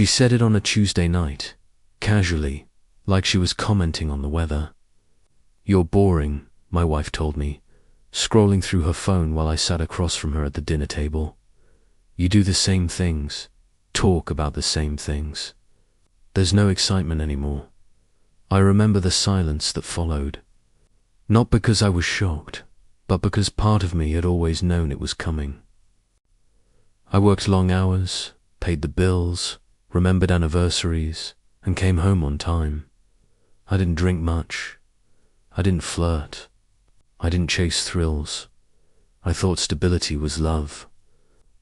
She said it on a Tuesday night, casually, like she was commenting on the weather. "You're boring," my wife told me, scrolling through her phone while I sat across from her at the dinner table. "You do the same things, talk about the same things. There's no excitement anymore." I remember the silence that followed. Not because I was shocked, but because part of me had always known it was coming. I worked long hours, paid the bills, remembered anniversaries, and came home on time. I didn't drink much. I didn't flirt. I didn't chase thrills. I thought stability was love.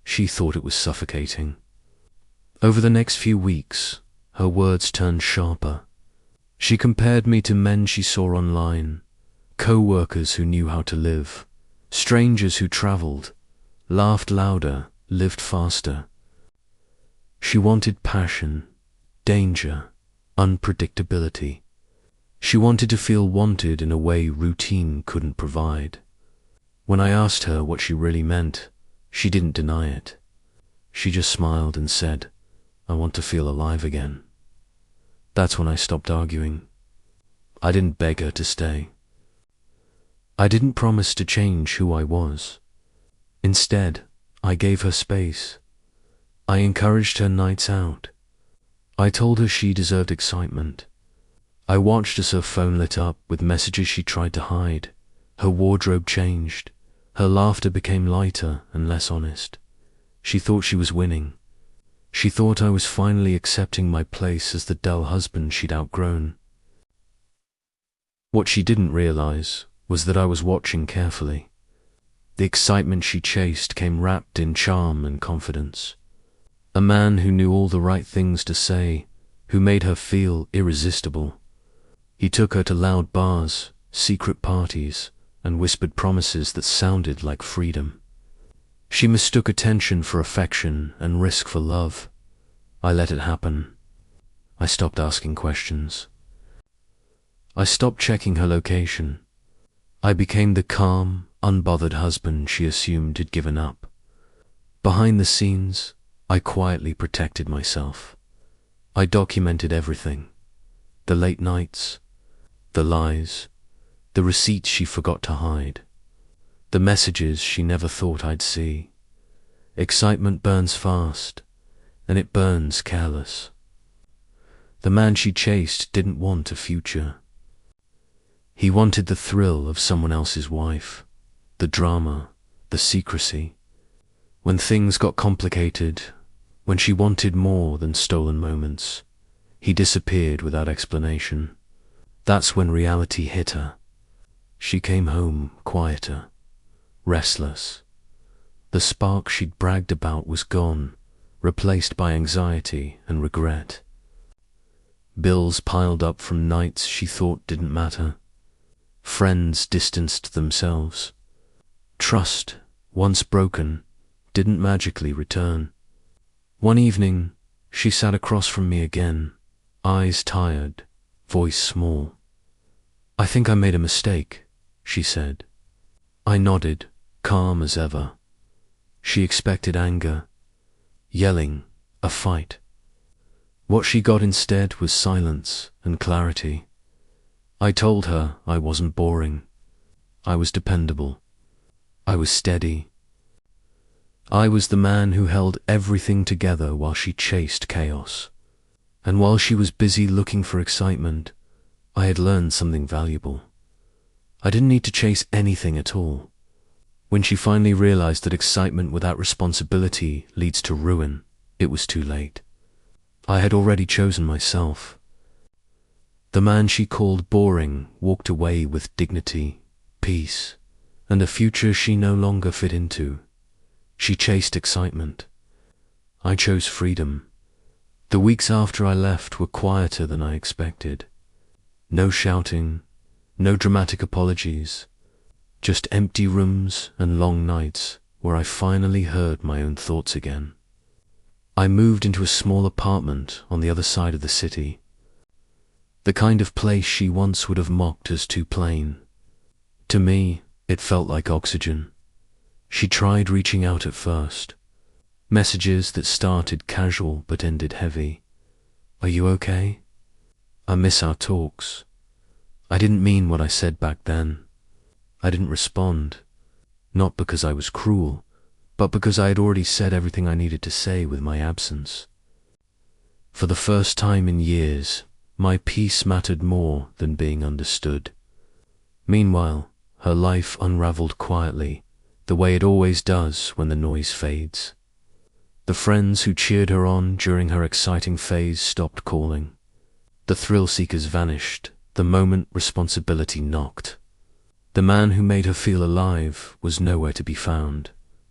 She thought it was suffocating. Over the next few weeks, her words turned sharper. She compared me to men she saw online, co-workers who knew how to live, strangers who traveled, laughed louder, lived faster. She wanted passion, danger, unpredictability. She wanted to feel wanted in a way routine couldn't provide. When I asked her what she really meant, she didn't deny it. She just smiled and said, "I want to feel alive again." That's when I stopped arguing. I didn't beg her to stay. I didn't promise to change who I was. Instead, I gave her space. I encouraged her nights out. I told her she deserved excitement. I watched as her phone lit up with messages she tried to hide. Her wardrobe changed. Her laughter became lighter and less honest. She thought she was winning. She thought I was finally accepting my place as the dull husband she'd outgrown. What she didn't realize was that I was watching carefully. The excitement she chased came wrapped in charm and confidence. A man who knew all the right things to say, who made her feel irresistible. He took her to loud bars, secret parties, and whispered promises that sounded like freedom. She mistook attention for affection and risk for love. I let it happen. I stopped asking questions. I stopped checking her location. I became the calm, unbothered husband she assumed had given up. Behind the scenes, I quietly protected myself. I documented everything. The late nights, the lies, the receipts she forgot to hide, the messages she never thought I'd see. Excitement burns fast, and it burns careless. The man she chased didn't want a future. He wanted the thrill of someone else's wife, the drama, the secrecy. When things got complicated, when she wanted more than stolen moments, he disappeared without explanation. That's when reality hit her. She came home quieter, restless. The spark she'd bragged about was gone, replaced by anxiety and regret. Bills piled up from nights she thought didn't matter. Friends distanced themselves. Trust, once broken, didn't magically return. One evening, she sat across from me again, eyes tired, voice small. "I think I made a mistake," she said. I nodded, calm as ever. She expected anger, yelling, a fight. What she got instead was silence and clarity. I told her I wasn't boring. I was dependable. I was steady. I was the man who held everything together while she chased chaos. And while she was busy looking for excitement, I had learned something valuable. I didn't need to chase anything at all. When she finally realized that excitement without responsibility leads to ruin, it was too late. I had already chosen myself. The man she called boring walked away with dignity, peace, and a future she no longer fit into. She chased excitement. I chose freedom. The weeks after I left were quieter than I expected. No shouting, no dramatic apologies, just empty rooms and long nights where I finally heard my own thoughts again. I moved into a small apartment on the other side of the city. The kind of place she once would have mocked as too plain. To me, it felt like oxygen. She tried reaching out at first. Messages that started casual but ended heavy. Are you okay? I miss our talks. I didn't mean what I said back then. I didn't respond, not because I was cruel, but because I had already said everything I needed to say with my absence. For the first time in years, my peace mattered more than being understood. Meanwhile, her life unraveled quietly, the way it always does when the noise fades. The friends who cheered her on during her exciting phase stopped calling. The thrill-seekers vanished the moment responsibility knocked. The man who made her feel alive was nowhere to be found,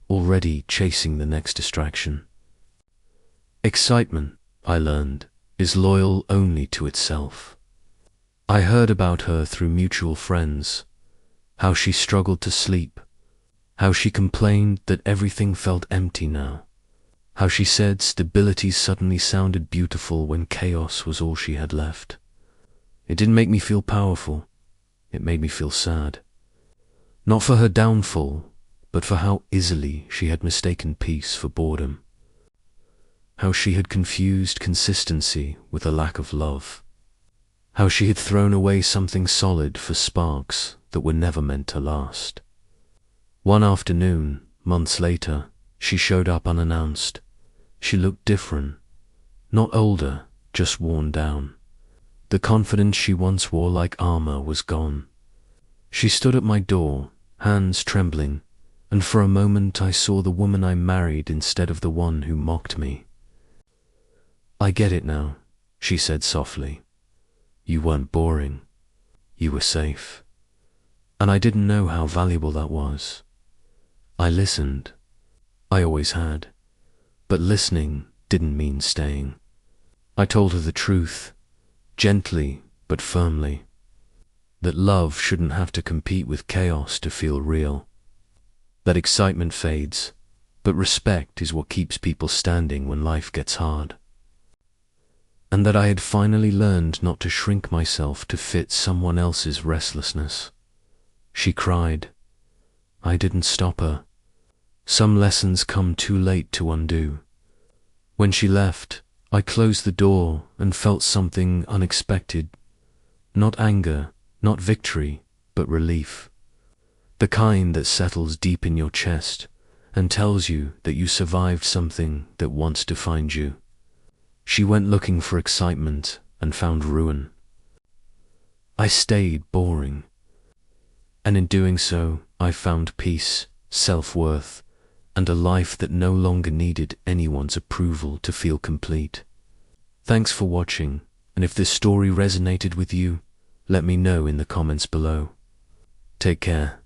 already chasing the next distraction. Excitement, I learned, is loyal only to itself. I heard about her through mutual friends, how she struggled to sleep, how she complained that everything felt empty now, how she said stability suddenly sounded beautiful when chaos was all she had left. It didn't make me feel powerful, it made me feel sad. Not for her downfall, but for how easily she had mistaken peace for boredom. How she had confused consistency with a lack of love. How she had thrown away something solid for sparks that were never meant to last. One afternoon, months later, she showed up unannounced. She looked different. Not older, just worn down. The confidence she once wore like armor was gone. She stood at my door, hands trembling, and for a moment I saw the woman I married instead of the one who mocked me. "I get it now," she said softly. "You weren't boring. You were safe." And I didn't know how valuable that was. I listened. I always had. But listening didn't mean staying. I told her the truth, gently but firmly, that love shouldn't have to compete with chaos to feel real. That excitement fades, but respect is what keeps people standing when life gets hard. And that I had finally learned not to shrink myself to fit someone else's restlessness. She cried. I didn't stop her. Some lessons come too late to undo. When she left, I closed the door and felt something unexpected. Not anger, not victory, but relief. The kind that settles deep in your chest and tells you that you survived something that once defined you. She went looking for excitement and found ruin. I stayed boring. And in doing so, I found peace, self-worth, and a life that no longer needed anyone's approval to feel complete. Thanks for watching, and if this story resonated with you, let me know in the comments below. Take care.